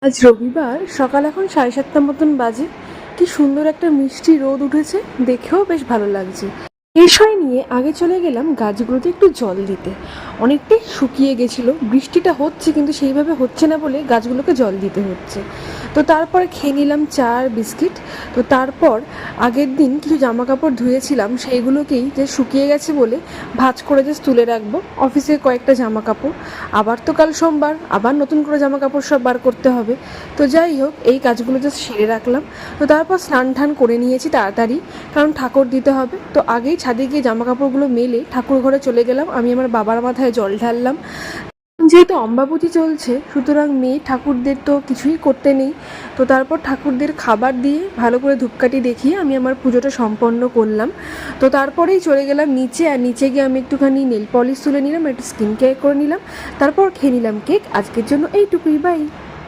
আজ রবিবার সকাল এখন 7:30 মতন বাজে। কি সুন্দর একটা মিষ্টি রোদ উঠেছে, দেখেও বেশ ভালো লাগছে। বিষয় নিয়ে আগে চলে গেলাম গাছগুলোতে একটু জল দিতে। অনেকটাই শুকিয়ে গেছিলো, বৃষ্টিটা হচ্ছে কিন্তু সেইভাবে হচ্ছে না বলে গাছগুলোকে জল দিতে হচ্ছে। তো তারপরে খেয়ে নিলাম চা আর বিস্কিট। তো তারপর আগের দিন কিছু জামা কাপড় ধুয়েছিলাম, সেইগুলোকেই যে শুকিয়ে গেছে বলে ভাঁজ করে যে তুলে রাখবো। অফিসে কয়েকটা জামা কাপড়, আবার তো কাল সোমবার, আবার নতুন করে জামা কাপড় সব বার করতে হবে। তো যাই হোক, এই কাজগুলো জাস্ট সেরে রাখলাম। তো তারপর স্নান টান করে নিয়েছি তাড়াতাড়ি, কারণ ঠাকুর দিতে হবে। তো আগেই ছাদে গিয়ে জামা কাপড়গুলো মেলে ঠাকুর ঘরে চলে গেলাম। আমি আমার বাবার মাথায় জল ঢাললাম। যেহেতু অম্বাবতী চলছে, সুতরাং মেয়ে ঠাকুরদের তো কিছুই করতে নেই। তো তারপর ঠাকুরদের খাবার দিয়ে ভালো করে ধূপকাঠি দেখিয়ে আমি আমার পুজোটা সম্পন্ন করলাম। তো তারপরেই চলে গেলাম নিচে, আর নিচে গিয়ে আমি একটুখানি নেল পলিশ তুলে নিলাম, একটু স্কিন কেয়ার করে নিলাম, তারপর খেয়ে নিলাম কেক। আজকের জন্য এইটুকুই, বাই।